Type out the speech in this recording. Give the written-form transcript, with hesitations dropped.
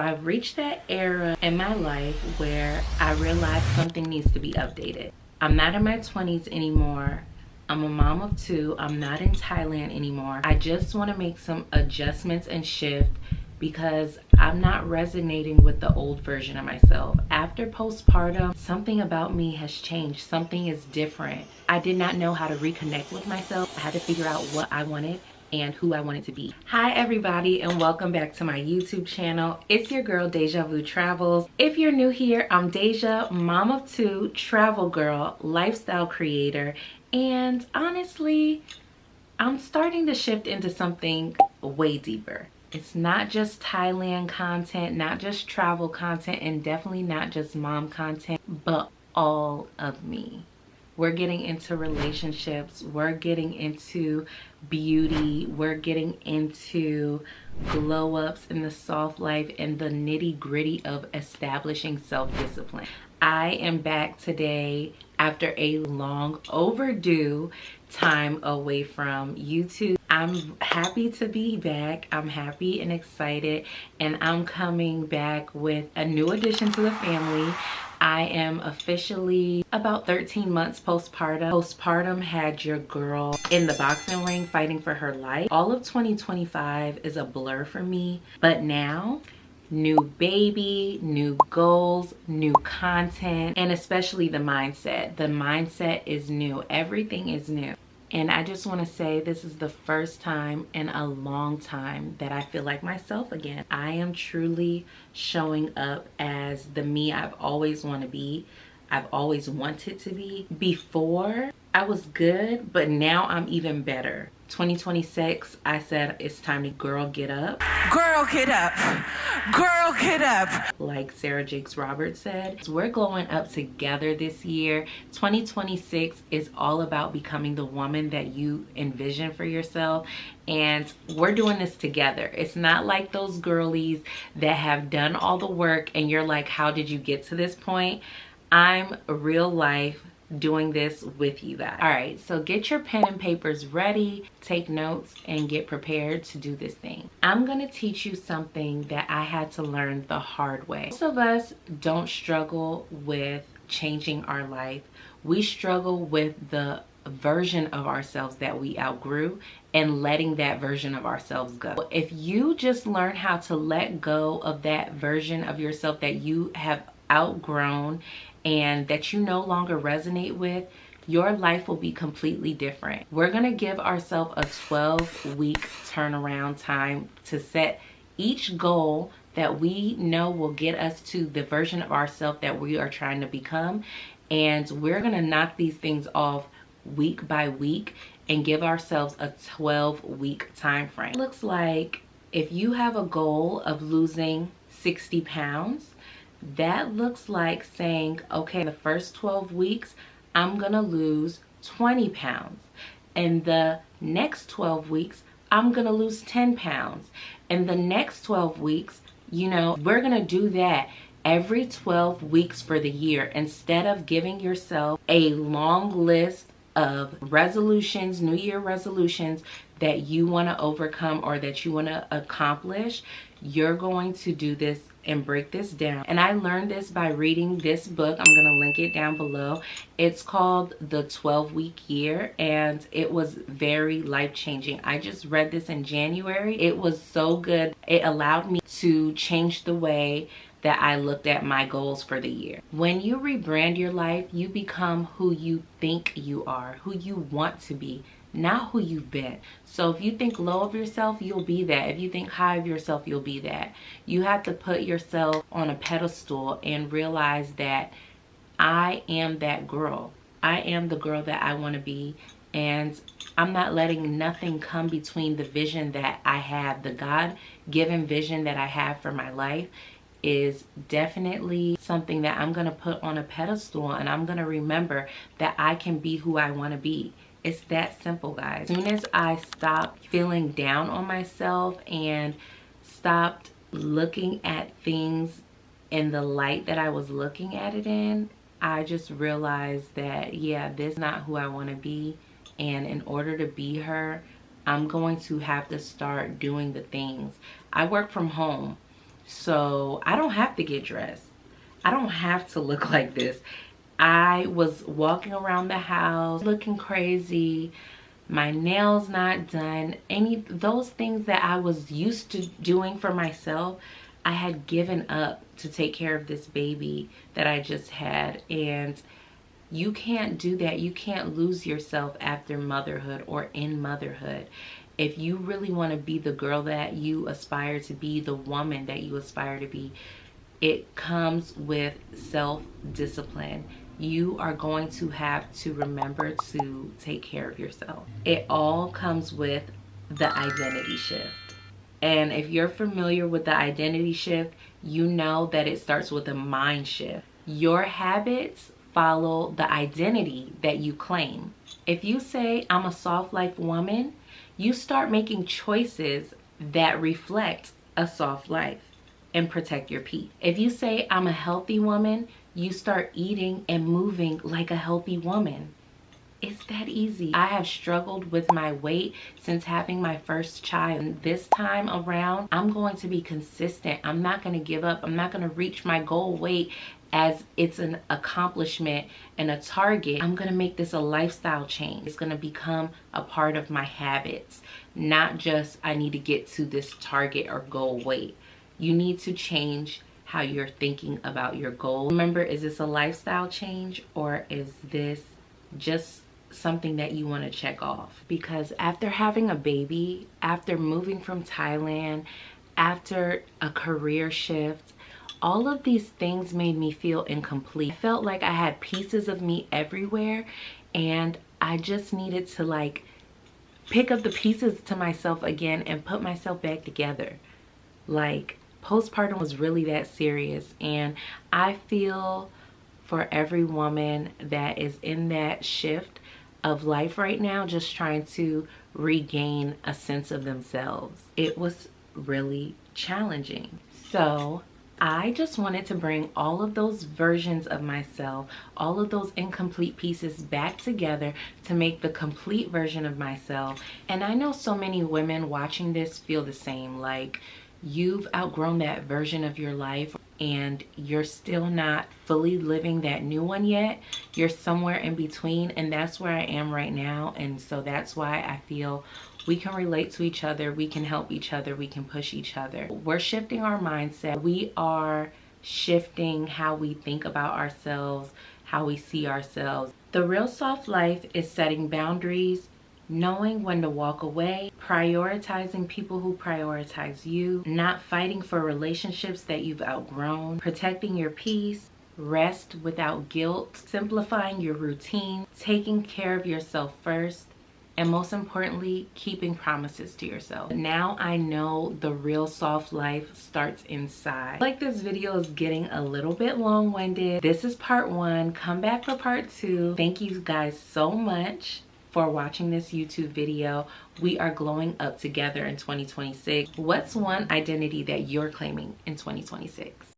I've reached that era in my life where I realize something needs to be updated. I'm not in my 20s anymore. I'm a mom of two. I'm not in Thailand anymore. I just want to make some adjustments and shift because I'm not resonating with the old version of myself. After postpartum, something about me has changed. Something is different. I did not know how to reconnect with myself. I had to figure out what I wanted and who I wanted to be. Hi everybody, and welcome back to my YouTube channel. It's your girl Deja Vu Travels. If you're new here, I'm Deja, mom of two, travel girl, lifestyle creator, and honestly, I'm starting to shift into something way deeper. It's not just Thailand content, not just travel content, and definitely not just mom content, but all of me. We're getting into relationships, we're getting into beauty, we're getting into glow ups in the soft life and the nitty gritty of establishing self-discipline. I am back today after a long overdue time away from YouTube. I'm happy to be back. I'm happy and excited, and I'm coming back with a new addition to the family. I am officially about 13 months postpartum. Postpartum had your girl in the boxing ring fighting for her life. All of 2025 is a blur for me, but now, new baby, new goals, new content, and especially the mindset. The mindset is new. Everything is new. And I just want to say this is the first time in a long time that I feel like myself again. I am truly showing up as the me I've always want to be. I've always wanted to be. Before, I was good, but now I'm even better. 2026, I said it's time to girl get up. Girl get up. Girl get up. Like Sarah Jakes Roberts said, we're glowing up together this year. 2026 is all about becoming the woman that you envision for yourself, and we're doing this together. It's not like those girlies that have done all the work and you're like, how did you get to this point? I'm real life doing this with you guys. All right, so get your pen and papers ready, take notes, and get prepared to do this thing. I'm gonna teach you something that I had to learn the hard way. Most of us don't struggle with changing our life. We struggle with the version of ourselves that we outgrew and letting that version of ourselves go. If you just learn how to let go of that version of yourself that you have outgrown and that you no longer resonate with, your life will be completely different. We're gonna give ourselves a 12-week turnaround time to set each goal that we know will get us to the version of ourselves that we are trying to become, and we're gonna knock these things off week by week and give ourselves a 12-week time frame. It looks like if you have a goal of losing 60 pounds, that looks like saying, okay, the first 12 weeks, I'm gonna lose 20 pounds. And the next 12 weeks, I'm gonna lose 10 pounds. And the next 12 weeks, we're gonna do that every 12 weeks for the year, instead of giving yourself a long list of resolutions, New Year resolutions that you wanna overcome or that you wanna accomplish. You're going to do this and break this down. And I learned this by reading this book. I'm gonna link it down below. It's called The 12-Week Year, and it was very life-changing. I just read this in January. It was so good. It allowed me to change the way that I looked at my goals for the year. When you rebrand your life, you become who you think you are, who you want to be, not who you've been. So if you think low of yourself, you'll be that. If you think high of yourself, you'll be that. You have to put yourself on a pedestal and realize that I am that girl. I am the girl that I want to be, and I'm not letting nothing come between the vision that I have. The God-given vision that I have for my life is definitely something that I'm going to put on a pedestal, and I'm going to remember that I can be who I want to be. It's that simple, guys. As soon as I stopped feeling down on myself and stopped looking at things in the light that I was looking at it in, I just realized that, yeah, this is not who I want to be. And in order to be her, I'm going to have to start doing the things. I work from home. So I don't have to get dressed. I don't have to look like this. I was walking around the house looking crazy, my nails not done, those things that I was used to doing for myself. I had given up to take care of this baby that I just had. And you can't do that. You can't lose yourself after motherhood or in motherhood. If you really want to be the girl that you aspire to be, the woman that you aspire to be, it comes with self-discipline. You are going to have to remember to take care of yourself. It all comes with the identity shift. And if you're familiar with the identity shift, you know that it starts with a mind shift. Your habits follow the identity that you claim. If you say, I'm a soft life woman, you start making choices that reflect a soft life and protect your peace. If you say, I'm a healthy woman, you start eating and moving like a healthy woman. It's that easy. I have struggled with my weight since having my first child. This time around, I'm going to be consistent. I'm not going to give up. I'm not going to reach my goal weight as it's an accomplishment and a target. I'm going to make this a lifestyle change. It's going to become a part of my habits, not just I need to get to this target or goal weight. You need to change how you're thinking about your goal. Remember, is this a lifestyle change or is this just something that you want to check off? Because after having a baby, after moving from Thailand, after a career shift, all of these things made me feel incomplete. I felt like I had pieces of me everywhere and I just needed to like pick up the pieces to myself again and put myself back together. Like, postpartum was really that serious, and I feel for every woman that is in that shift of life right now, just trying to regain a sense of themselves. It was really challenging. So I just wanted to bring all of those versions of myself, all of those incomplete pieces back together to make the complete version of myself. And I know so many women watching this feel the same, like you've outgrown that version of your life and you're still not fully living that new one yet. You're somewhere in between, and that's where I am right now. And so that's why I feel we can relate to each other, we can help each other, we can push each other. We're shifting our mindset. We are shifting how we think about ourselves, how we see ourselves. The real soft life is setting boundaries, knowing when to walk away, prioritizing people who prioritize you, not fighting for relationships that you've outgrown, protecting your peace, rest without guilt, simplifying your routine, taking care of yourself first, and most importantly, keeping promises to yourself. Now I know the real soft life starts inside. Like, this video is getting a little bit long-winded. This is part 1. Come back for part 2. Thank you guys so much for watching this YouTube video. We are glowing up together in 2026. What's one identity that you're claiming in 2026?